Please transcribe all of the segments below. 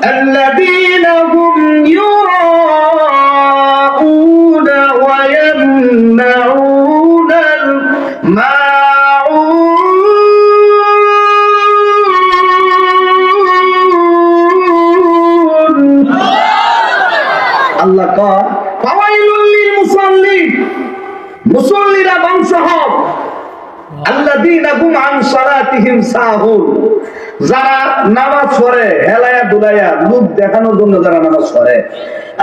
الذين هم يراءون ويمنعون الماعون الله قال فويل للمصلين মুসল্লিরা ধ্বংস হোক আল্লাযীনা হুম আন সালাতিহিম সাহুন যারা নামাজ পড়ে হেলায়া দুলায়া লোক দেখানোর জন্য যারা নামাজ পড়ে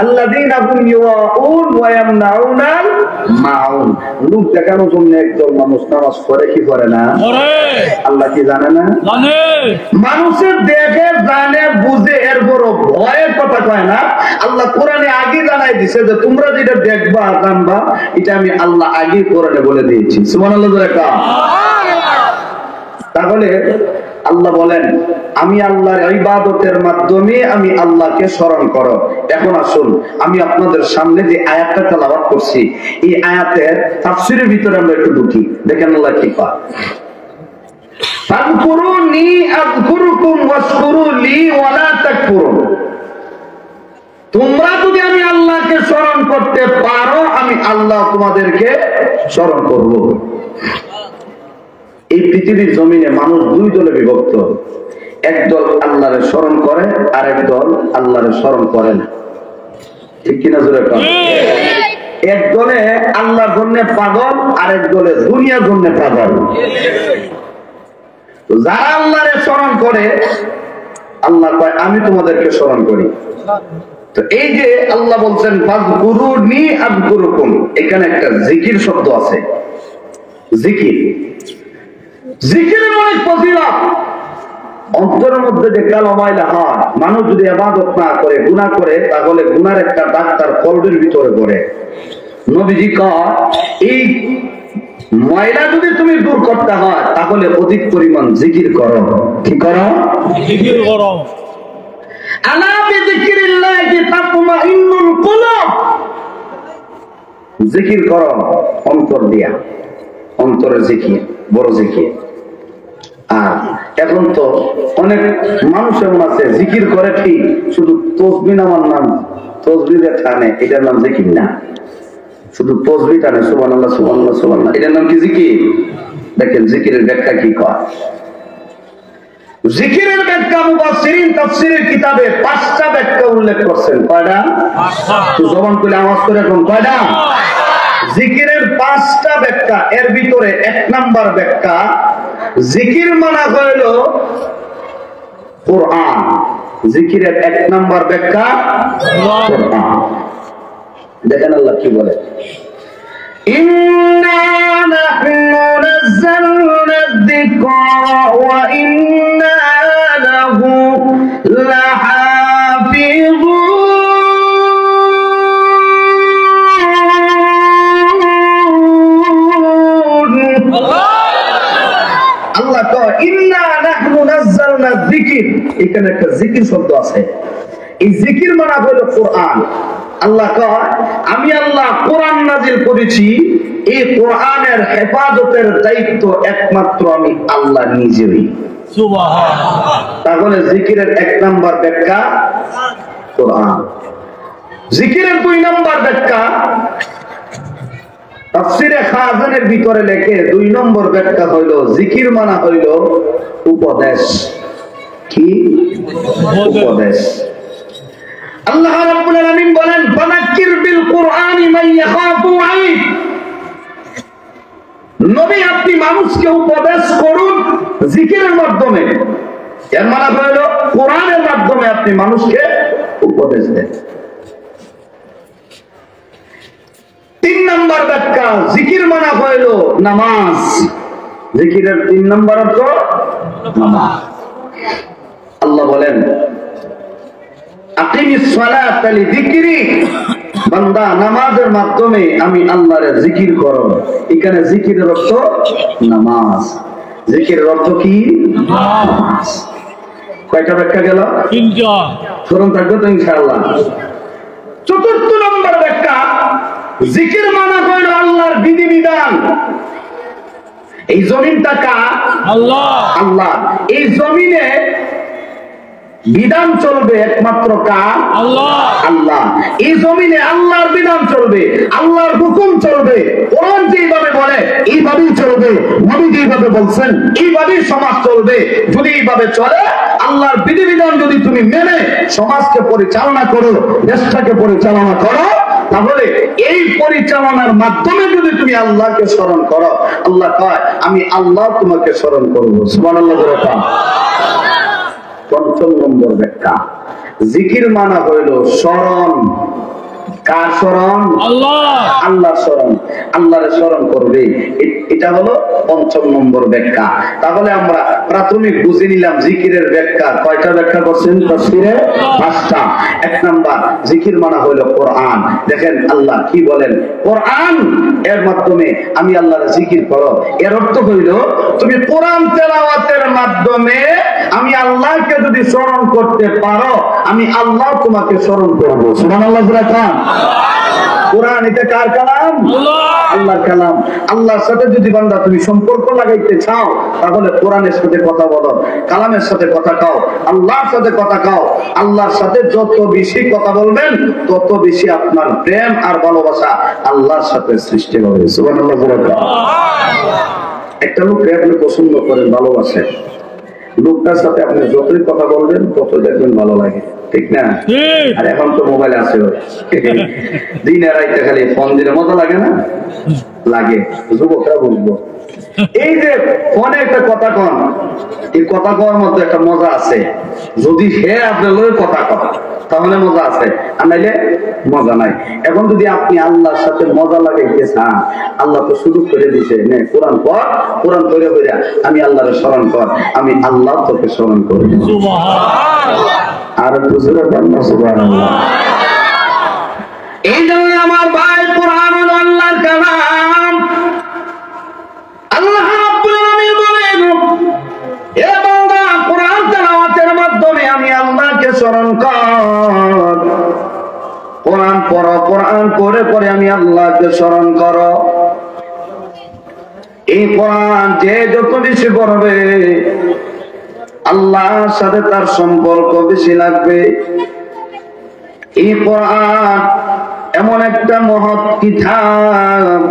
আল্লাযীনা হুম ইউআউন ওয়া ইয়ামনাউনাল মাউন লোক দেখানোর জন্য একদল মানুষ নামাজ পড়ে কি করে না পড়ে আল্লাহ কি জানে না জানে মানুষের দেখে জানে বুঝে এরপর ভয়ের কথা কয় না আল্লাহ কোরআনে আগে জানাই দিয়েছে যে তোমরা যেটা দেখবা জানবা এটা আমি আল্লাহ আগে কোরআনে বলে দিয়েছি সুবহানাল্লাহ বলেকা তাহলে আল্লাহ বলেন আমি আল্লাহর ইবাদতের মাধ্যমে আমি আল্লাহকে স্মরণ করো এখন আসুন আমি আপনাদের সামনে যে আয়াতটা তেলাওয়াত করছি এই আয়াতের তাফসীরের ভিতরে আমরা একটু ঢুকি দেখেন আল্লাহ কি কয় ফাযকুরুনি আযকুরুকুম ওয়াশকুরু লি ওয়া লা তাকফুরুন তোমরা যদি আমি আল্লাহকে স্মরণ করতে পারো আমি আল্লাহ তোমাদেরকে স্মরণ করব এই পৃথিবীর জমিনে মানুষ দুই দলে বিভক্ত একদল আল্লাহরে স্মরণ করে আর একদল আল্লাহরে স্মরণ করে না ঠিক কিনা জোরে কর এক দলে আল্লাহর জন্য পাগল আর এক দলে দুনিয়ার জন্য পাগল যারা আল্লাহরে স্মরণ করে আল্লাহ কয় আমি তোমাদেরকে স্মরণ করি তো এই যে আল্লাহ বলছেন ফাযকুরুনি আযকুরুকুম এখানে একটা জিকির শব্দ আছে জিকির জিকিরের অনেক ফজিলত অন্তরের মধ্যে যে কালো ময়লা হয় মানুষ যদি ইবাদত না করে গুনাহ করে তাহলে গুনার একটা দাগ তার কলবের ভিতরে পড়ে নবীজি কয় এই ময়লা যদি তুমি দূর করতে হয় তাহলে অধিক পরিমাণ জিকির করো কি করো জিকির করো আলা বিযিকরিল্লাহি তাতমাইন্নুল কুলুব জিকির করো অন্তর দিয়া অন্তরে জিকির বড় জিকির আর এখন তো অনেক মানুষ এমন আছে জিকির করে ঠিক শুধু তাসবিহ নামার নাম তাসবিহের টানে এটার নাম জিকির না শুধু তাসবিহ টানে সুবহানাল্লাহ সুবহানাল্লাহ সুবহানাল্লাহ এটার নাম কি জিকির দেখেন জিকিরের ব্যাখ্যা কি কয় জিকিরের ব্যাখ্যা মুফাসসিরিন তাফসীরের কিতাবে 5টা ব্যাখ্যা উল্লেখ করেছেন কয়টা 5টা তো জবান খুলে আওয়াজ করে কোন কয়টা জিকিরের 5টা ব্যাখ্যা এর ভিতরে 1 নাম্বার ব্যাখ্যা জিকির মানে হলো কোরআন জিকিরের 1 নাম্বার ব্যাখ্যা কোরআন দেখেন আল্লাহ কি বলে ইন্না নাহনু নাযালনা যিকরা ওয়া ইন্না লাহু লাহাফিযুন আল্লাহ কয় ইন্না নাহনু নাযালনা যিকির এখানে একটা জিকির শব্দ আছে এই জিকির মানে হলো কোরআন আল্লাহ কয় আমি আল্লাহ কোরআন নাযিল করেছি এই কোরআনের হেফাজতের দায়িত্ব একমাত্র আমি আল্লাহ নিজেই সুবহানাল্লাহ তাহলে জিকিরের 1 নাম্বার ব্যাখ্যা কোরআন জিকিরের 2 নাম্বার ব্যাখ্যা তাফসীরে খাজানের ভিতরে লেখে 2 নম্বর ব্যাখ্যা হইলো জিকির মানে হইলো উপদেশ কি উপদেশ আল্লাহ রাব্বুল আলামিন বলেন ফাযাক্কির বিল কুরআনি মান ইয়াখাফু আইব নবী আপনি মানুষকে উপদেশ করুন জিকিরের মাধ্যমে এর মানে হলো কোরআনের মাধ্যমে আপনি মানুষকে উপদেশ দেন 3 নাম্বার ব্যাখ্যা জিকির মানে হলো নামাজ জিকিরের 3 নাম্বার অর্থ নামাজ আল্লাহ বলেন আকিমিস সালাতা লিযিকরি বান্দা নামাজের মাধ্যমে আমি আল্লাহর জিকির করো। এখানে জিকিরের অর্থ নামাজ। জিকিরের অর্থ কি? নামাজ। কয়টা ব্যাখ্যা গেল? তিনটা। স্মরণ থাকবে তো ইনশাআল্লাহ। চতুর্থ নম্বর ব্যাখ্যা, জিকির মানে হইল আল্লাহর বিধিবিধান। এই জমিনটা কার? আল্লাহ। আল্লাহ। এই জমিনে বিধান চলবে একমাত্র কার? আল্লাহ। আল্লাহ। এই জমিনে আল্লাহর বিধান চলবে, আল্লাহর হুকুম চলবে। কোরআন যেভাবে বলে এইভাবেই চলবে, নবী যেভাবে বলছেন এইভাবেই সমাজ চলবে। যদি এইভাবে চলে, আল্লাহর বিধিবিধান যদি তুমি মেনে সমাজকে পরিচালনা করো, দেশটাকে পরিচালনা করো, তাহলে এই পরিচালনার মাধ্যমে যদি তুমি আল্লাহকে স্মরণ করো, আল্লাহ কয় আমি আল্লাহ তোমাকে স্মরণ করবো। সুবহানাল্লাহ। পঞ্চম নম্বর ব্যাখ্যা, জিকির মানা হইল স্মরণ। কার স্মরণ? আল্লাহ। আল্লাহর স্মরণ। আল্লাহর স্মরণ করবে, এটা হলো পঞ্চম নম্বর ব্যাখ্যা। তাহলে আমরা প্রাথমিক বুঝে নিলাম জিকিরের ব্যাখ্যা। কয়টা ব্যাখ্যা করছেন তাফসীরে? 5টা। এক নাম্বার, জিকির মানা হইল কোরআন। দেখেন আল্লাহ কি বলেন, কোরআন এর মাধ্যমে আমি আল্লাহর জিকির করো। এর অর্থ হইল তুমি কোরআন তেলাওয়াতের মাধ্যমে আমি আল্লাহকে যদি স্মরণ করতে পারো, আমি আল্লাহ তোমাকে স্মরণ করব। সুবহানাল্লাহ। কোরআন এটা কার কালাম? আল্লাহর কালাম। আল্লাহর সাথে যদি বান্দা তুমি সম্পর্ক লাগাইতে চাও, তাহলে কোরআনের সাথে কথা বলো, কালামের সাথে কথা কাও, আল্লাহর সাথে কথা কাও। আল্লাহর সাথে যত বেশি কথা বলবেন, তত বেশি আপনার প্রেম আর ভালোবাসা আল্লাহর সাথে সৃষ্টি হবে। সুবহানাল্লাহ। একটা লোককে আপনি পছন্দ করেন, ভালোবাসেন, লোকটার সাথে আপনি যতই কথা বলবেন তত দেখবেন ভালো লাগে, ঠিক না? আর এখন তো মোবাইল আছে, দিনে রাইতে খালি ফোন দিলে মজা লাগে না? লাগে। যুবকরা বুঝবো, এই যে ফোনে একটা কথা কন, এই কথা কওয়ার মধ্যে একটা মজা আছে। যদি সে আপনার লোক কথা কয় তাহলে মজা আছে, আর নাইলে মজা নাই। এখন যদি আপনি আল্লাহর সাথে মজা লাগাইতে চান, আল্লাহ তো শুরু করে দিছে, নে কোরআন পড়, কোরআন পড়ে পড়ে আমি আল্লাহর স্মরণ কর, আমি আল্লাহ তোকে স্মরণ করি। আর বুঝলে পারলাম? সুবহানাল্লাহ। এই জন্য আমার ভাই, কোরআন হলো আল্লাহর কালাম। আল্লাহ রাব্বুল আলামিন বলেন, এ বান্দা কোরআন তেলাওয়াতের মাধ্যমে আমি আল্লাহকে স্মরণ কর। কোরআন পড়ো, কোরআন পড়ে পড়ে আমি আল্লাহকে স্মরণ করো। এই কোরআন যে যত বেশি পড়বে, আল্লাহর সাথে তার সম্পর্ক বেশি লাগবে। এই কোরআন এমন একটা মহৎ কিতাব,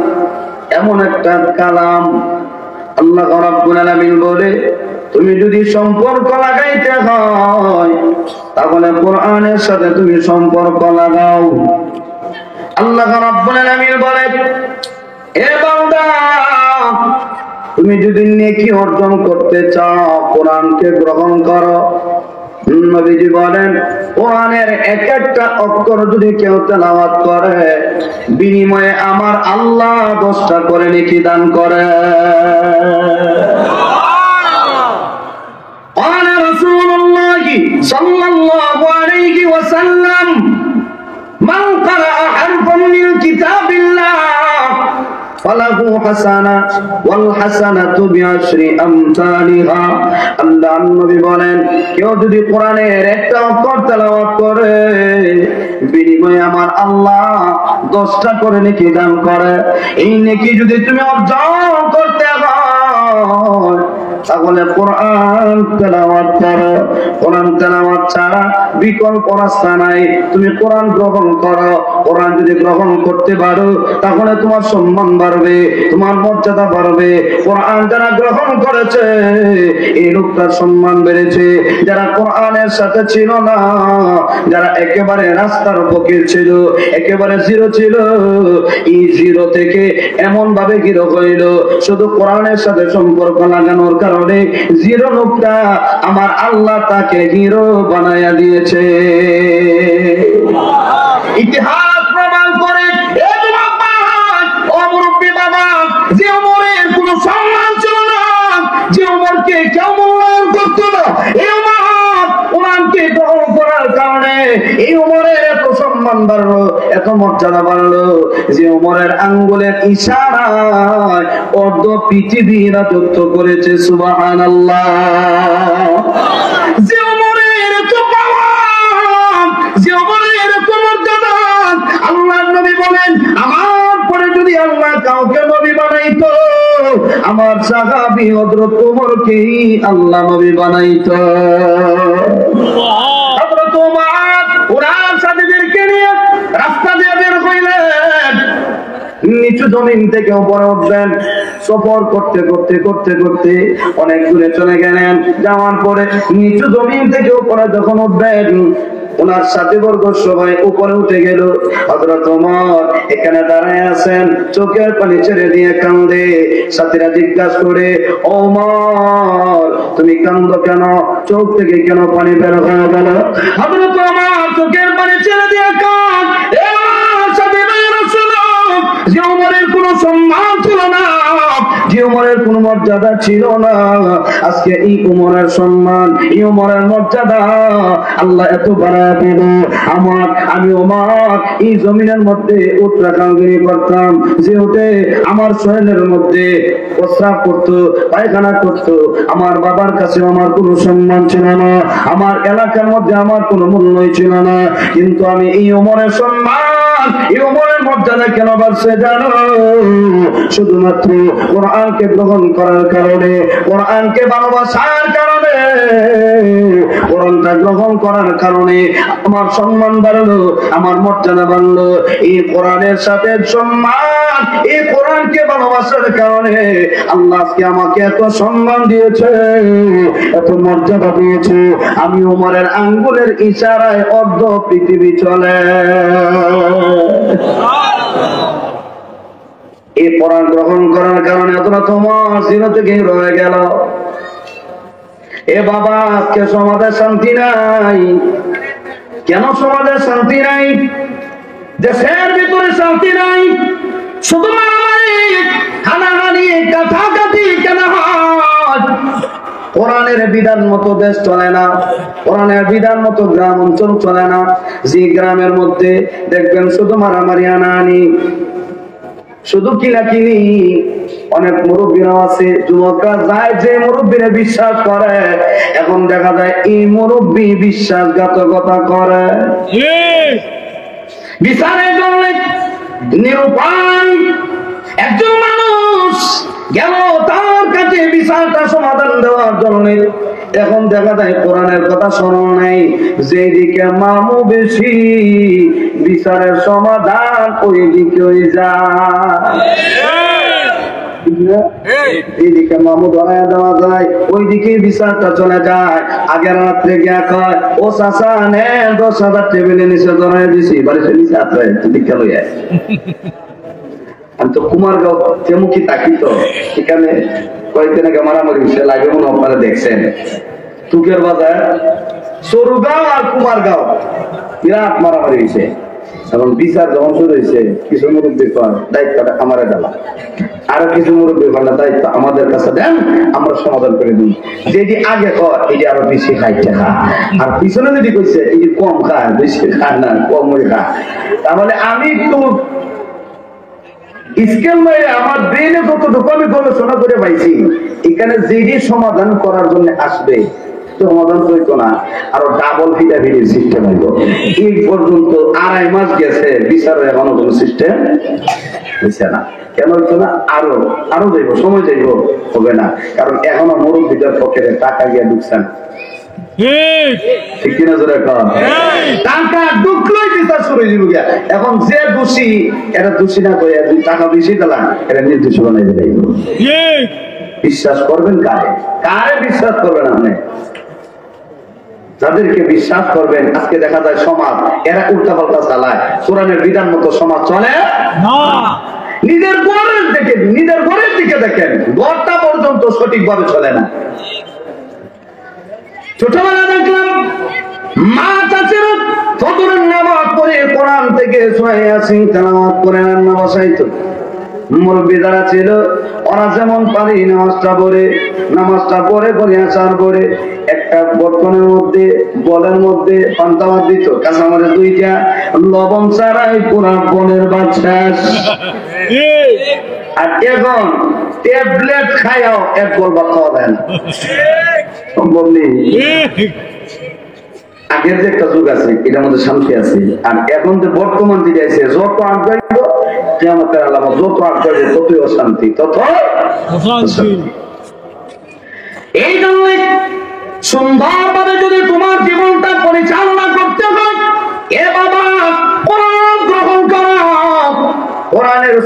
এমন একটা কালাম। আল্লাহ রাব্বুল আলামিন বলে, তুমি যদি সম্পর্ক লাগাইতে হয়, তাহলে কোরআনের সাথে তুমি সম্পর্ক লাগাও। আল্লাহ রাব্বুল আলামিন বলে, এ বান্দা, তুমি যদি নেকি অর্জন করতে চাও, কোরআনকে গ্রহণ করো। নবীজি বলেন, কোরআনের এক একটা অক্ষর যদি কেউ তেলাওয়াত করে, বিনিময়ে আমার আল্লাহ 10টা করে নেকি দান করে। قال رسول الله صلى الله عليه وسلم من قرأ حرفا من كتاب الله فله حسنة والحسنة بعشر أمثالها। আল্লাহ নবী বলেন, কেউ যদি কোরআনের একটা অক্ষর তেলাওয়াত করে, বিনিময়ে আমার আল্লাহ 10টা করে নেকি দান করে। এই নেকি যদি তুমি অর্জন করতে হয়, তাহলে কোরআন তেলাওয়াত করো। কোরআন তেলাওয়াত ছাড়া বিকল্প রাস্তা নাই। তুমি কোরআন গ্রহণ করো। কোরআন যদি গ্রহণ করতে পারো, তাহলে তোমার সম্মান বাড়বে, তোমার মর্যাদা বাড়বে। কোরআন যারা গ্রহণ করেছে, এই লোকটার সম্মান বেড়েছে। যারা কোরআনের সাথে ছিল না, যারা একেবারে রাস্তার ফকির ছিল, একেবারে জিরো ছিল, এই জিরো থেকে এমন ভাবে হিরো হইল, শুধু কোরআনের সাথে সম্পর্ক লাগানোর কারণে জিরো লোকটা আমার আল্লাহ তাকে হিরো বানায়া দিয়েছে। ইতিহাস প্রমাণ করে, যে ওমরের কোন সম্মান ছিল না, যে ওমরকে কেউ মূল্যায়ন করত না, এই ওমর কোরআনকে গ্রহণ করার কারণে এই ওমরের এত সম্মান বাড়লো, এত মর্যাদা বাড়লো যে ওমরের আঙ্গুলের ইশারায় অর্ধ পৃথিবী রাজত্ব করেছে। সুবহানাল্লাহ। যে ওমরের তো পাওয়ার, যে ওমরের তো মর্যাদা, আল্লাহর নবী বলেন আমার পরে যদি আল্লাহ কাউকে নবী বানাইতো, আমার সাহাবী হযরত ওমরকেই আল্লাহ নবী বানাইতো। হযরত ওমর ওনার সাথীদেরকে নিয়ে রাস্তা দিয়ে বের হইলেন, নিচু জমিন থেকে উপরে উঠবেন। সফর করতে করতে করতে করতে অনেক দূরে চলে গেলেন। যাওয়ার পরে নিচু জমিন থেকে উপরে যখন উঠবেন, ওনার সাথী বর্গ সবাই উপরে উঠে গেল। হযরত ওমর এখানে দাঁড়ায় আছেন, চোখের পানি ছেড়ে দিয়ে কান্দে। সাথীরা জিজ্ঞাসা করে, ওমর তুমি কান্দো কেন? চোখ থেকে কেন পানি বের হয়ে গেল? হযরত ওমর চোখের পানি ছেড়ে দিয়ে কাঁদ, এ সাথী ভাইরা শুনো, যে ওমরের কোনো সম্মান ছিল না, যে ওমরের কোনো মর্যাদা ছিল না, আজকে এই ওমরের সম্মান, এই ওমরের মর্যাদা আল্লাহ এত বাড়ায় দিল। আমি ওমর এই জমিনের মধ্যে উত্তরাকাঙ্ক্ষী করতাম, যে উঠে আমার শরীরের মধ্যে প্রস্রাব করতো, পায়খানা করতো, আমার বাবার কাছে আমার কোনো সম্মান ছিল না, আমার এলাকার মধ্যে আমার কোনো মূল্যই ছিল না। কিন্তু আমি এই ওমরের সম্মান, এই ওমরের মর্যাদা কেন বাড়ছে জানো? শুধুমাত্র কোরআনকে গ্রহণ করার কারণে, কোরআনকে ভালোবাসার কারণে, কোরআনটা গ্রহণ করার কারণে আমার সম্মান বাড়লো, আমার মর্যাদা বাড়লো। এই কোরআনের সাথে সম্মান, এই কোরআনকে ভালোবাসার কারণে আল্লাহ আজকে আমাকে এত সম্মান দিয়েছে, এত মর্যাদা দিয়েছে। আমি ওমরের আঙ্গুলের ইশারায় অর্ধ পৃথিবী চলে। এই কোরআন গ্রহণ করার কারণে হযরত ওমর জিরো থেকে রয়ে গেল। এ বাবা, আজকে সমাজে শান্তি নাই। কেন সমাজে শান্তি নাই? দেশের ভিতরে শান্তি নাই। শুধু মারামারি, হানাহানি, কাটাকাটি কেন হয়? কোরআনের বিধান মতো দেশ চলে না, কোরআনের বিধান মতো গ্রাম অঞ্চল চলে না। যে গ্রামের মধ্যে দেখবেন শুধু মারামারি, হানাহানি, শুধু কিলাকিলি। অনেক মুরব্বীরাও আছে, যুবকরা যায় যে মুরব্বীরে বিশ্বাস করে, এখন দেখা যায় এই মুরব্বী বিশ্বাসঘাতকতা করে। বিচারের জন্য নিরুপায় একজন মানুষ গেল তার কাছে বিচারটা সমাধান দেওয়ার জন্য, এখন দেখা যায় কোরআনের কথা স্মরণ নাই। যেদিকে মামু বেশি, বিচারের সমাধান ওই দিকে যায়। এইদিকে মামু ধরায় দেওয়া যায়, ওইদিকে বিচারটা চলে যায়। আগের রাত্রে গিয়া কয়, ও চাচা নে 10,000 টেবিলের নিচে ধরায় দিছি, বাড়িতে নিচে আছে, তুমি কেন? আমি তো কুমারগাঁও তেমুখী থাকি, তো এখানে কয়েকদিন আগে মারামারি বিষয় লাগে, মনে আপনারা দেখছেন। টুকের বাজার সরুগাঁও আর কুমারগাঁও বিরাট মারামারি হয়েছে। এখন বিচার যখন শুরু হয়েছে, কিছু মুরব্বী দায়িত্বটা আমার দেওয়া, আরো কিছু মুরব্বী দায়িত্ব আমাদের কাছে দেন, আমরা সমাধান করে দিই। যেটি আগে কয় এটি আরো বেশি খাইতে খা, আর পিছনে যদি কইছে এটি কম খায়, বেশি খায় না, কম খায়। তাহলে আমি একটু স্কেল মেরে আমার ব্রেনে যতটুকু আমি গবেষণা করে পাইছি, এখানে যেটি সমাধান করার জন্য আসবে সমাধান হইতো না, আরো ডাবল ফিটাফিটির সিস্টেম হইতো। এই পর্যন্ত 2.5 মাস গেছে, বিচারের এখনো কোন সিস্টেম হইছে না। কেন হইতো না? আরো যাইব, সময় যাইব, হবে না। কারণ এখনো মুরব্বীদের পকেটে টাকা গিয়ে ঢুকছেন, ঠিক কিনা? জোরে কন। টাকা ঢুকলেই বিচার শুরু হয়ে যাবে। এখন যে দোষী, এটা দোষী না করে টাকা বেশি দিলাম, এটা নির্দোষী বানাই দিলে বিশ্বাস করবেন কারে? কারে বিশ্বাস করবেন আপনি? যাদেরকে বিশ্বাস করবেন, আজকে দেখা যায় সমাজ এরা উল্টাপাল্টা চালায়, কোরআনের বিধান মতো সমাজ চলে না। নিজের ঘরের দিকে, নিজের ঘরের দিকে দেখেন, ঘরটা পর্যন্ত সঠিকভাবে চলে না। ছোটবেলা দেখলাম মা চাচিরা ফজরের নামাজ পড়ে কোরআন থেকে সূরা ইয়াসিন তেলাওয়াত করে রান্না বসাইতো। মুরব্বী যারা ছিল ওরা যেমন পারি নামাজটা পড়ে পড়ে আসার পরে একটা বর্তনের মধ্যে বলের মধ্যে পান্তাবাদ দিত, কাঁচামরিচ 2টা, লবণ ছাড়াই পুরা বনের বাচ্চা। আর এখন ট্যাবলেট খাইও এক বল ভাত খাওয়া দেন সম্ভব নেই। আগের যে একটা যুগ আছে এটার মধ্যে শান্তি আছে, আর এখন যে বর্তমান দিকে আছে যত আগাইব কিয়ামতের আলামত, যত আগাইবে ততই অশান্তি, তত এই জন্য সুন্দরভাবে যদি তোমার জীবনটা পরিচালনা করতে হয়, এ বাবা কোরআন গ্রহণ করো, কোরআনের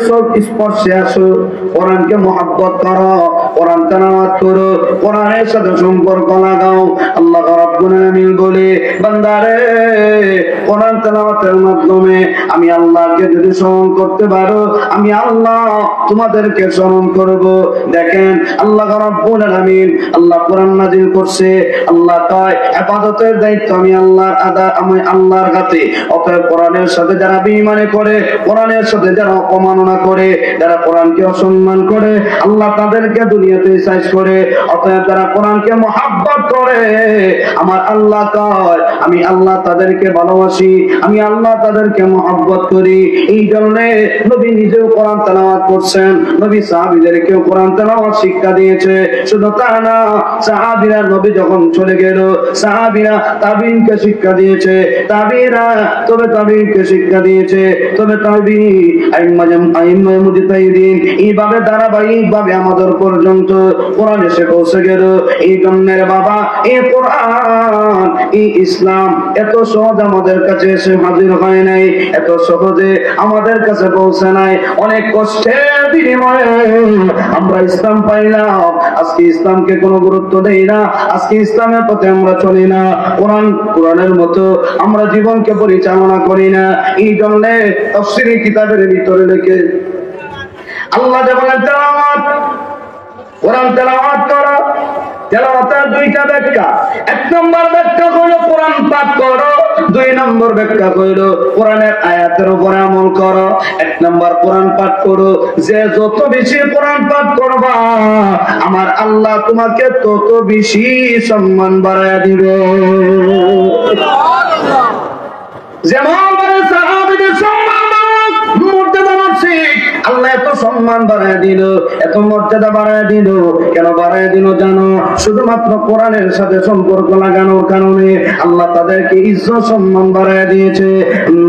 স্পর্শে আসো, কোরআনকে মহব্বত করো, কোরআন তেলাওয়াত করো, কোরআনের সাথে সম্পর্ক লাগাও। আল্লাহ রাব্বুল আলামিন বলে, বান্দারে কোরআন তেলাওয়াতের মাধ্যমে আমি আল্লাহকে যদি স্মরণ করতে পারো, আমি আল্লাহ তোমাদেরকে স্মরণ করব। দেখেন আল্লাহ রাব্বুল আলামিন আল্লাহ কোরআন নাযিল করছে, আল্লাহ কয় ইবাদতের দায়িত্ব আমি আল্লাহর হাতে। অতএব কোরআনের সাথে যারা বেঈমানি করে, কোরআনের সাথে যারা অপমাননা করে, যারা কোরআনকে অসম্মান করে, আল্লাহ তাদেরকে দুনিয়াতে সাইজ করে। অতএব যারা কোরআনকে মহব্বত করে, আমার আল্লাহ কয় আমি আল্লাহ তাদেরকে ভালোবাসি, আমি আল্লাহ তাদেরকে মহব্বত করি। এই জন্য নবী নিজেও কোরআন তেলাওয়াত করছেন, নবী সাহাবীদেরকেও কোরআন তেলাওয়াত শিক্ষা দিয়েছে। শুধু তা না, সাহাবীরা নবী যখন চলে গেল, সাহাবীরা তাবিঈনকে শিক্ষা দিয়েছে, তাবিঈনকে শিক্ষা দিয়েছে, তবে এইভাবে ধারাবাহিকভাবে আমাদের পর্যন্ত কোরআন এসে পৌঁছে গেল। এই জন্যের বাবা এই কোরআন, এই ইসলাম এত সহজ আমাদের কাছে এসে হাজির হয় নাই, এত সহজে আমাদের কাছে পৌঁছে নাই। অনেক কষ্টের বিনিময়ে আমরা ইসলাম পাইলাম। আজকে ইসলামকে কোনো গুরুত্ব দেই না, আজকে ইসলামের পথে আমরা চলি না, কোরআনের মতো আমরা জীবনকে পরিচালনা করি না। এই জন্য তাফসীরে কিতাবের ভিতরে লেখে আল্লাহ বলেন তেলাওয়াত, কোরআন তেলাওয়াত করো। তেলাওয়াতের 2টা ব্যাখ্যা। 1 নম্বর ব্যাখ্যা হলো কোরআন পাঠ করো, 2 নম্বর ব্যাখ্যা হলো কোরআনের আয়াতের উপর আমল করো। 1 নম্বর কোরআন পাঠ করো, যে যত বেশি কোরআন পাঠ করবা আমার আল্লাহ তোমাকে তত বেশি সম্মান বাড়ায় দিবে। যেমন সাহাবীদের সম্মান মর্যাদা বাড়ছে, আল্লাহ এত সম্মান বাড়ায় দিল, এত মর্যাদা বাড়ায় দিল। কেন বাড়ায় দিল জানো? শুধুমাত্র কোরআনের সাথে সম্পর্ক লাগানোর কারণে আল্লাহ তাদেরকে ইজ্জত সম্মান বাড়ায় দিয়েছে।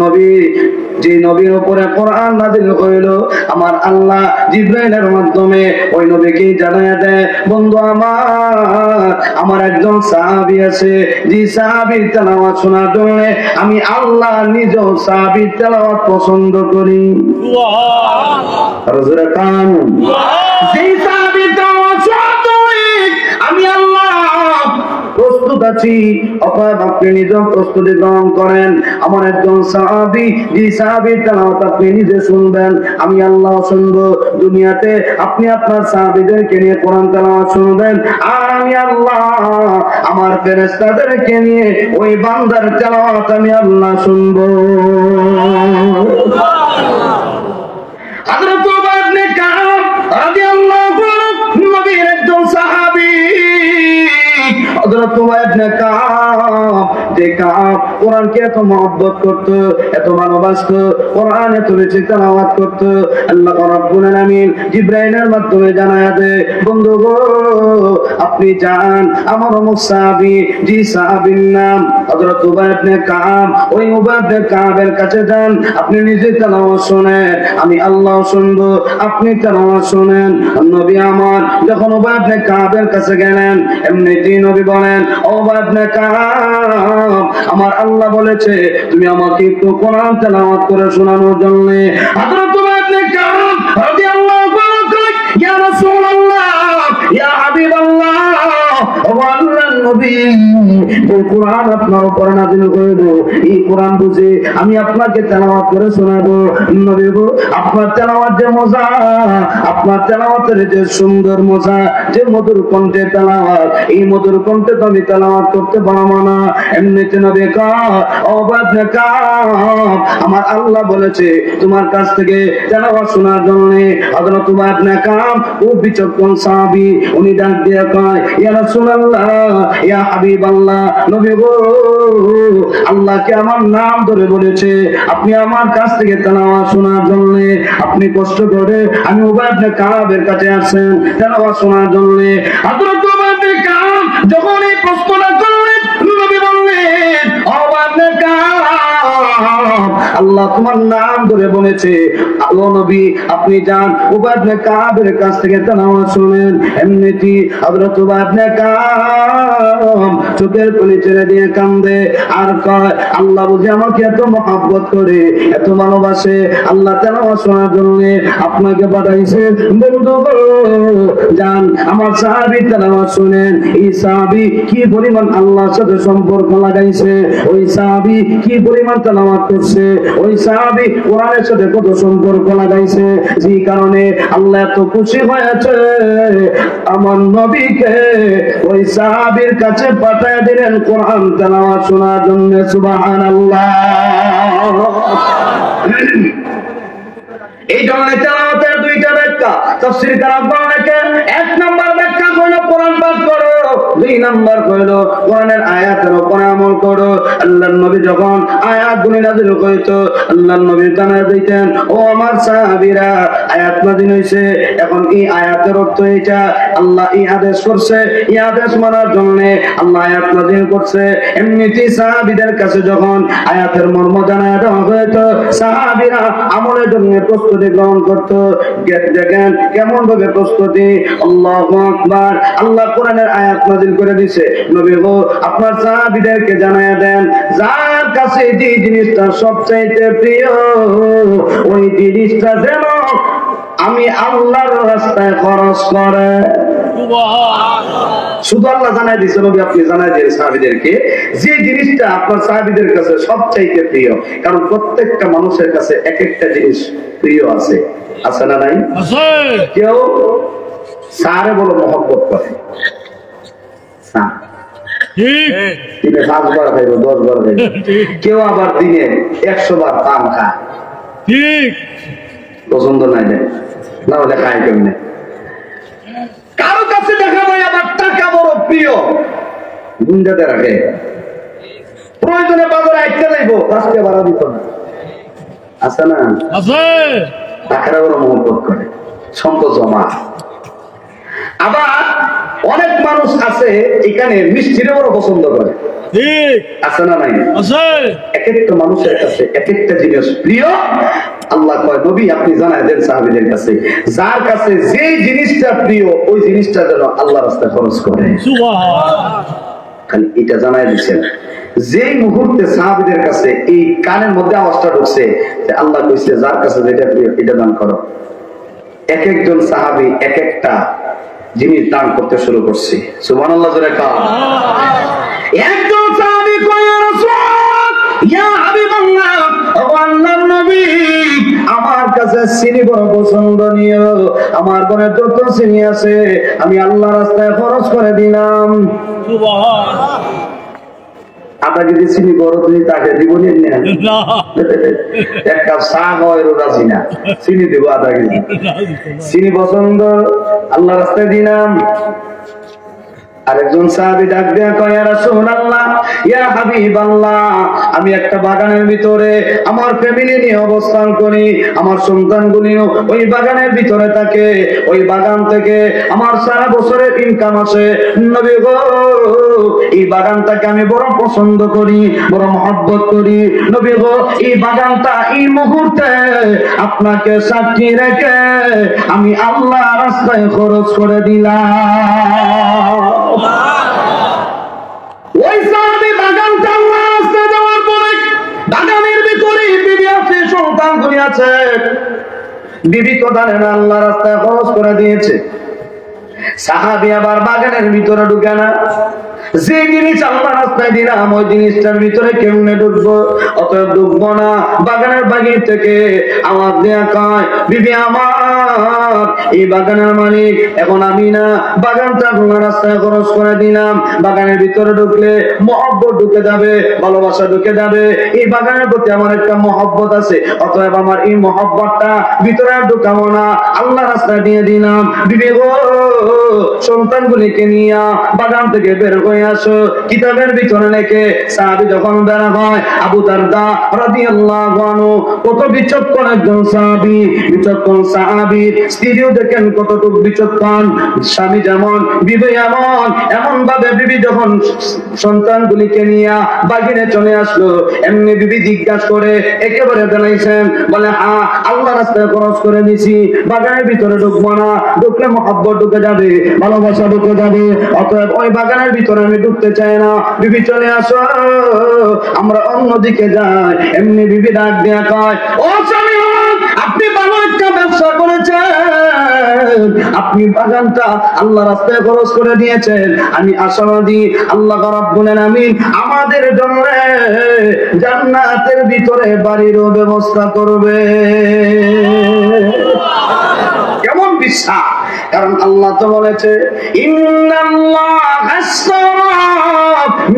নবী, যে নবীর উপরে কোরআন নাযিল হইল, আমার আল্লাহ জিবরাইলের মাধ্যমে ওই নবীকে জানায়া দেয়, বন্ধু আমার একজন সাহাবী আছে, যে সাহাবীর তেলাওয়াত শোনার জন্য আমি আল্লাহ নিজেও সাহাবীর তেলাওয়াত পছন্দ করি। আমি আল্লাহ প্রস্তুত আছি, অতএব আপনি নিজেও প্রস্তুতি গ্রহণ করেন। আমার একজন সাহাবী, যে সাহাবীর তেলাওয়াত আপনি নিজে শুনবেন, আমি আল্লাহ শুনবো। দুনিয়াতে আপনি আপনার সাহাবীদেরকে নিয়ে কোরআন তেলাওয়াত শুনবেন, আর আমি আল্লাহ আমার ফেরেশতাদেরকে নিয়ে ওই বান্দার তেলাওয়াত আমি আল্লাহ শুনবো। হযরত উবাই ইবনে কাব রাদিয়াল্লাহু আনহু নবীর একজন সাহাবী। হযরত উবাই ইবনে কাব, যে কাব কোরআনকে এত মহব্বত করত, এত ভালোবাসত, কোরআন এত বেশি তেলাওয়াত করত, আল্লাহ রাব্বুল আলামিন জিবরাইলের মাধ্যমে জানায়া দেয়, বন্ধু গো আপনি যান আমার অমুক সাহাবী, যে সাহাবীর নাম হযরত উবাই ইবনে কাব, ওই উবাই ইবনে কাবের কাছে যান, আপনি নিজে তেলাওয়াত শুনেন, আমি আল্লাহ শুনবো, আপনি তেলাওয়াত শুনেন। নবী আমার যখন উবাই ইবনে কাবের কাছে গেলেন, এমনিতেই নবী বলেন, উবাই ইবনে কাব আমার আল্লাহ বলেছে তুমি আমাকে একটু কোরআন তেলাওয়াত করে শোনানোর জন্য। হযরত উবাই ইবনে কাব রাদিয়াল্লাহু আনহু, ইয়া রাসূলুল্লাহ, ইয়া হাবিবাল্লাহ, ও আল্লাহর নবী, এই কোরআন আপনার উপর নাযিল হইল, এই কোরআন বুঝে আমি আপনাকে তেলাওয়াত করে শোনাবো। নবী গো, আপনার তেলাওয়াত যে মজা, আপনার তেলাওয়াতের যে সুন্দর মজা, যে মধুর কণ্ঠে তেলাওয়াত, এই মধুর কণ্ঠে তো আমি তেলাওয়াত করতে পারবো না। এমনিতে নবী কয়, ও ইবনে কাব আমার আল্লাহ বলেছে তোমার কাছ থেকে তেলাওয়াত শোনার জন্য। হযরত উবাই ইবনে কাব ও বিচক্ষণ সাহাবী, উনি ডাক দিয়ে কয়, ইয়া রাসূলুল্লাহ, ইয়া হাবিবাল্লাহ, নবী গো, আল্লাহকে আমার নাম ধরে বলেছে আপনি আমার কাছ থেকে তেলাওয়াত শোনার জন্য। আপনি কষ্ট করে আমি উবাই ইবনে কাবের কাছে আসেন তেলাওয়াত শোনার জন্য। হযরত উবাই ইবনে কাব যখন এই প্রশ্নটা করলেন, নবী বললেন, উবাই ইবনে কাব, আল্লাহ তোমার নাম ধরে বলেছে, ও নবী আপনি যান উবাই ইবনে কাবের কাছ থেকে তেলাওয়াত শুনেন। এমনিতেই হযরত উবাই ইবনে কাব চোখের পানি ছেড়ে দিয়ে কান্দে আর কয়, আল্লাহ বুঝি আমাকে এত মহব্বত করে, এত ভালোবাসে, আল্লাহ তেলাওয়াত শোনার জন্য আপনাকে পাঠাইছে। বন্ধু গো, যান আমার সাহাবী তেলাওয়াত শুনেন। এই সাহাবী কি পরিমাণ আল্লাহর সাথে সম্পর্ক লাগাইছে, ওই সাহাবী কি পরিমাণ তেলাওয়াত করছে, ওই সাহাবী কোরআনের সাথে কত সম্পর্ক লাগাইছে, যে কারণে আল্লাহ এত খুশি হয়েছে আমার নবীকে ওই সাহাবীর কাছে পাঠিয়ে দিলেন কোরআন তেলাওয়াত শোনার জন্য। সুবহানাল্লাহ। এই ধরনের তেলাওয়াতের দুইটা ব্যাখ্যা তাফসীরকার বলেন। এক নাম্বার ব্যাখ্যা হলো কোরআন পাঠ করো, দুই নাম্বার হলো কোরআনের আয়াতের উপর আমল করো। আল্লাহর নবী যখন আয়াতগুলো নাযিল হইতো, আল্লাহর নবী জানায় দিতেন, ও আমার সাহাবীরা আয়াত নাযিল হইছে, এখন এই আয়াতের অর্থ এটা, আল্লাহ এই আদেশ করছে, এই আদেশ মানার জন্য আল্লাহ আয়াত নাযিল করছে। এমনিতেই সাহাবীদের কাছে যখন আয়াতের মর্ম জানায় দেওয়া হইতো, সাহাবীরা আমলের জন্য প্রস্তুতি গ্রহণ করত। দেখেন কেমন ভাবে প্রস্তুতি। আল্লাহু আকবার। আল্লাহ কোরআনের আয়াত নাযিল করে দিয়েছে, নবী গো আপনার সাহাবীদেরকে জানায়া দেন, যার কাছে যে জিনিসটা সবচাইতে প্রিয় ওই জিনিসটা যেন আমি আল্লাহর রাস্তায় খরচ করে। শুধু আল্লাহ জানাই দিয়েছে, নবী আপনি জানাই দিয়েছেন সাহাবীদেরকে যে জিনিসটা আপনার সাহাবীদের কাছে সবচাইতে প্রিয়। কারণ প্রত্যেকটা মানুষের কাছে এক একটা জিনিস প্রিয় আছে, আছে না নাই? কেউ সারে বড় মহব্বত করে, দিনে 5 বার খাইব, 10 বার খাইব। কেউ আবার দিনে 100 বার পান খায়, ঠিক পছন্দ নাই না হলে খায় কেমনে। কারো কাছে দেখা যায় আবার টাকা বড় প্রিয়, গুঞ্জাতে রাখে, প্রয়োজনে বাজারে আইতে যাইব, 5 টাকা ভাড়া দিত না, আছে না? টাকাটা বড় মহব্বত করে, সম্পদ জমা। আবার অনেক মানুষ আছে এখানে মিষ্টিরে বড় পছন্দ করে, আছে না নাই? এক একটা মানুষের কাছে এক একটা জিনিস প্রিয়। আল্লাহ কয়, নবী আপনি জানাই দেন সাহাবীদের কাছে, যার কাছে যে জিনিসটা প্রিয় ওই জিনিসটা যেন আল্লাহর রাস্তায় খরচ করে। খালি এটা জানাই দিচ্ছেন। যে মুহূর্তে সাহাবীদের কাছে এই কানের মধ্যে আওয়াজটা ঢুকছে যে আল্লাহ কইছে যার কাছে যেটা প্রিয় এটা দান করো, এক একজন সাহাবী এক একটা জিনিস দান করতে শুরু করছে। সুবহানাল্লাহ জোরে কাও। একজন সাহাবী কয়, ইয়া রাসূল, ইয়া হাবিবাল্লাহ, ও আল্লাহর নবী, আমার কাছে চিনি বড় পছন্দনীয়, আমার ঘরে যত চিনি আছে আমি আল্লাহর রাস্তায় খরচ করে দিলাম। সুবহানাল্লাহ। আটা যদি চিনি বড় তুমি তাকে দিব না, এক কাপ চা হয় রাজি না, চিনি দেবো আধা কেজি, চিনি পছন্দ, আল্লাহ রাস্তায় দিলাম। আরেকজন সাহাবী ডাক দেয়া কয়, ইয়া রাসূলুল্লাহ, ইয়া হাবিবাল্লাহ, আমি একটা বাগানের ভিতরে আমার ফ্যামিলি নিয়ে অবস্থান করি, আমার সন্তানগুলিও ওই বাগানের ভিতরে থাকে, ওই বাগান থেকে আমার সারা বছরের ইনকাম আসে। নবী গো, এই বাগানটাকে আমি বড় পছন্দ করি, বড় মহব্বত করি। নবী গো, এই বাগানটা এই মুহূর্তে আপনাকে সাক্ষী রেখে আমি আল্লাহ রাস্তায় খরচ করে দিলাম। ওই সাহাবী বাগানটা আল্লাহ রাস্তায় দেওয়ার পরে বাগানের ভিতরে বিবি আছে, সন্তানগুলি আছে, বিবি তো জানে না আল্লাহ রাস্তায় খরচ করে দিয়েছে। সাহাবী আবার বাগানের ভিতরে ঢুকে না, যে জিনিস আল্লাহ রাস্তায় দিলাম ওই জিনিসটার ভিতরে কেমনে ঢুকবো, অতএব ঢুকবো না। বাগানের বাগির থেকে আওয়াজ দেয়া কয়, বিবি আমার, এই বাগানের মালিক এখন আমি না, বাগানটা আল্লাহ রাস্তায় খরচ করে দিলাম। বাগানের ভিতরে ঢুকলে মহব্বত ঢুকে যাবে, ভালোবাসা ঢুকে যাবে, এই বাগানের প্রতি আমার একটা মহব্বত আছে, অতএব আমার এই মহব্বতটা ভিতরে ঢুকাবো না, আল্লাহ রাস্তায় দিয়ে দিলাম। বিবি গো, সন্তানগুলিকে নিয়ে বাগান থেকে বের হয়ে চলে আসো। কিতাবের ভিতরে লেখে সাহাবী যখন বের হয়, আবু দারদা রাদিয়াল্লাহু আনহু কত বিচক্ষণ একজন সাহাবী, বিচক্ষণ সাহাবীর স্ত্রীও দেখেন কতটুকু বিচক্ষণ। স্বামী যেমন বিবি এমন ভাবে বিবি যখন সন্তানগুলিকে নিয়ে বাগিনে চলে আসলো, এমনি বিবি জিজ্ঞাসা করে একেবারে জানাইছেন, বলে হ্যাঁ আল্লাহ রাস্তায় খরচ করে দিছি, বাগানের ভিতরে ঢুকবো না, ঢুকলে মহব্বত ঢুকে যাবে, ভালোবাসা ঢুকে যাবে, অতএব ওই বাগানের ভিতরে আমি ঢুকতে চাই না, বিবি চলে আসো আমরা অন্যদিকে যাই। এমনি বিবি ডাক দেয়া কয়, ও স্বামী আপনি ভালো একটা ব্যবসা করেছেন, আপনি বাগানটা আল্লাহ রাস্তায় খরচ করে দিয়েছেন, আমি আশাবাদী আল্লাহ রাব্বুল আলামিন আমাদের জন্য জান্নাতের ভিতরে বাড়িরও ব্যবস্থা করবে। কেমন বিশ্বাস, কারণ আল্লাহ তো বলেছে ইন্নাল্লাহা আশতারা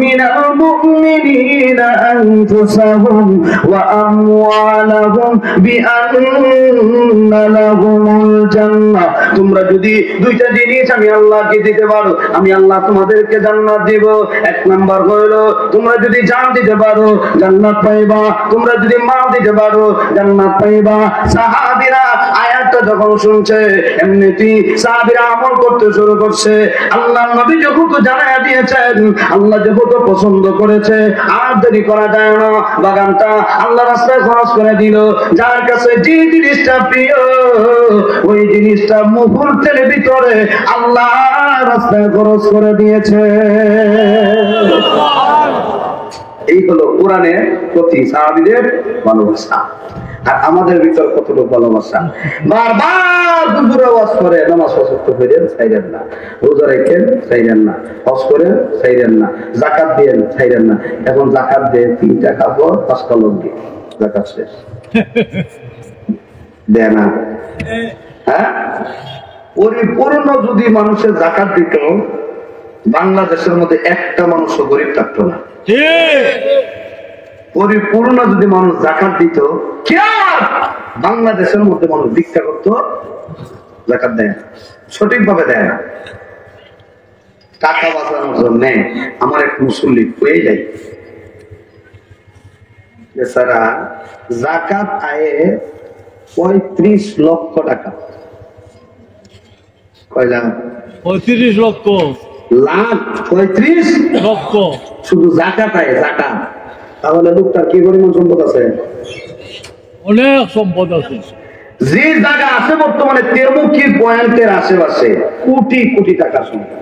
মিনাল মুমিনিনা আনফুসাহুম ওয়া আমওয়ালাহুম বিআন্না লাহুমুল জান্নাহ। তোমরা যদি দুইটা জিনিস আমি আল্লাহকে দিতে পারো, আমি আল্লাহ তোমাদেরকে জান্নাত দেব। এক নাম্বার হলো তোমরা যদি জান দিতে পারো জান্নাত পাইবা, তোমরা যদি মাল দিতে পারো জান্নাত পাইবা। সাহাবীরা আয়াতটা যখন শুনছে এমনিতেই সাহাবীরা আমল করতে শুরু করছে। আল্লাহ নবী যেহেতু জানায়া দিয়েছেন, আল্লাহ যেহেতু পছন্দ করেছে, আর দেরি করা যায় না, বাগানটা আল্লাহ রাস্তায় খরচ করে দিল। যার কাছে যে জিনিসটা প্রিয় ওই জিনিসটা মুহূর্তের ভিতরে আল্লাহ রাস্তায় খরচ করে দিয়েছে। এই হলো কোরআনের প্রতি সাহাবীদের ভালোবাসা। আর আমাদের ভিতর কতটুকু ভালোবাসা, বারবার দুপুরে ওয়াজ করে নামাজ পছন্দ করেন চাইলেন না, রোজা রেখেন চাইলেন না, হজ করেন চাইলেন না, যাকাত দিয়েন চাইলেন না। এখন যাকাত দিয়ে 3 টাকা পর 5টা লঙ্গি, যাকাত শেষ দেয় না। হ্যাঁ, পরিপূর্ণ যদি মানুষের যাকাত দিত, বাংলাদেশের মধ্যে একটা মানুষও গরিব থাকতো না। পরিপূর্ণ যদি মানুষ যাকাত দিত, বাংলাদেশের মধ্যে মানুষ ভিক্ষা করতো, যাকাত দেয় না, সঠিকভাবে দেয় না। টাকা বাঁচানোর জন্য আমার এক মুসল্লি হয়ে যায়, বেচারা যাকাত আয়ে 35 লক্ষ টাকা। কয় লাখ? 35 লক্ষ। লাখ 35 লক্ষ শুধু যাকাত আয়ে, যাকাত। তাহলে লোকটার কি পরিমাণ সম্পদ আছে? অনেক সম্পদ আছে। যে জায়গা আছে বর্তমানে তেরমুখী পয়েন্টের আশেপাশে কোটি কোটি টাকা সম্পদ।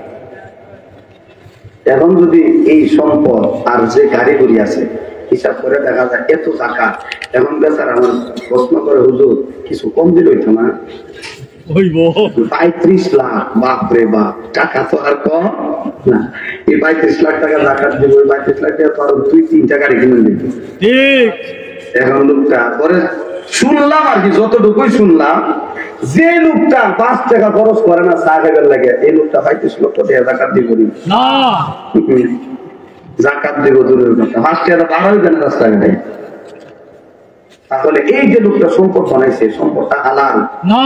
এখন যদি এই সম্পদ আর যে গাড়ি গুড়ি আছে হিসাব করে দেখা যায় এত টাকা, এখন বেচারা আমার প্রশ্ন করে হুজুর কিছু কম দিল হইতো না? 35 লাখ, বাপরে বাপ, টাকা তো আর কম না। এই 35 লাখ টাকা জাকাত দিব, 35 লাখ টাকা তো আরো 2-3টা গাড়ি কিনে দিত। এখন লোকটা পরে শুনলাম আর কি, যতটুকুই শুনলাম, যে লোকটা 5 টাকা খরচ করে না চা খাইবার লাগে, এই লোকটা 35 লক্ষ টাকা জাকাত দিব না। জাকাত দিব দূরের কথা, 5 টাকা ভাড়া হইবে না রাস্তাঘাটে। তাহলে এই যে লোকটা সম্পদ বানাইছে, সম্পদটা হালাল না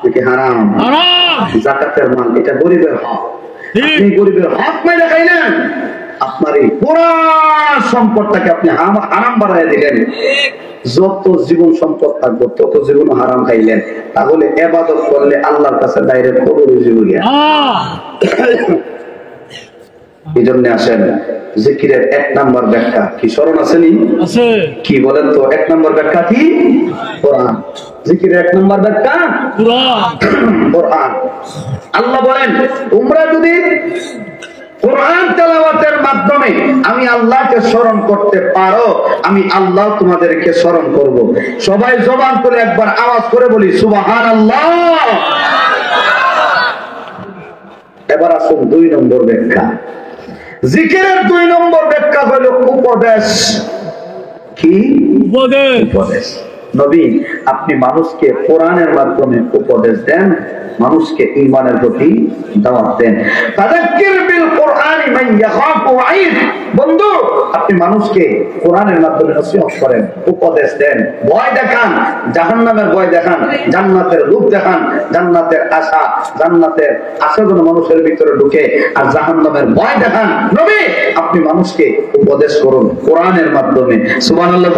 নাকি হারাম? যাকাতের মাল, এটা গরিবের হক। আপনি গরিবের হক মেরে খাইলেন, আপনার এই পুরো সম্পদটাকে আপনি হারাম বানায় দিলেন। যত জীবন সম্পদ থাকবে তত জীবন হারাম খাইলেন। তাহলে ইবাদত করলে আল্লাহর কাছে ডাইরেক্ট কবর হয়ে গিয়া। এই জন্য আসেন জিকিরের 1 নাম্বার ব্যাখ্যা কি স্মরণ আসেনি? কি বলেন তো 1 নাম্বার ব্যাখ্যা কি? কোরআন। জিকিরের 1 নাম্বার ব্যাখ্যা কোরআন। আল্লাহ বলেন তোমরা যদি কোরআন তেলাওয়াতের মাধ্যমে আমি আল্লাহকে স্মরণ করতে পারো, আমি আল্লাহ তোমাদেরকে স্মরণ করব। সবাই জবান করে একবার আওয়াজ করে বলি সুবহানাল্লাহ। এবার আসুন 2 নম্বর ব্যাখ্যা। জিকিরের 2 নম্বর ব্যাখ্যা হলো উপদেশ। কি উপদেশ? নবী আপনি মানুষকে কোরআনের মাধ্যমে উপদেশ দেন, মানুষকে ঈমানের প্রতি দাওয়াত দেন। ফাযাক্কির বিল কোরআনি মান ইয়াখাফু ওয়াঈদ। বন্ধু, আপনি মানুষকে কোরআনের মাধ্যমে নসিহত করেন, উপদেশ দেন, ভয় দেখান, জাহান্নামের ভয় দেখান, জান্নাতের রূপ দেখান, জান্নাতের আশা যেন মানুষের ভিতরে ঢুকে, আর জাহান্নামের ভয় দেখান। নবী, আপনি মানুষকে উপদেশ করুন কোরআনের মাধ্যমে। সুবহানাল্লাহ।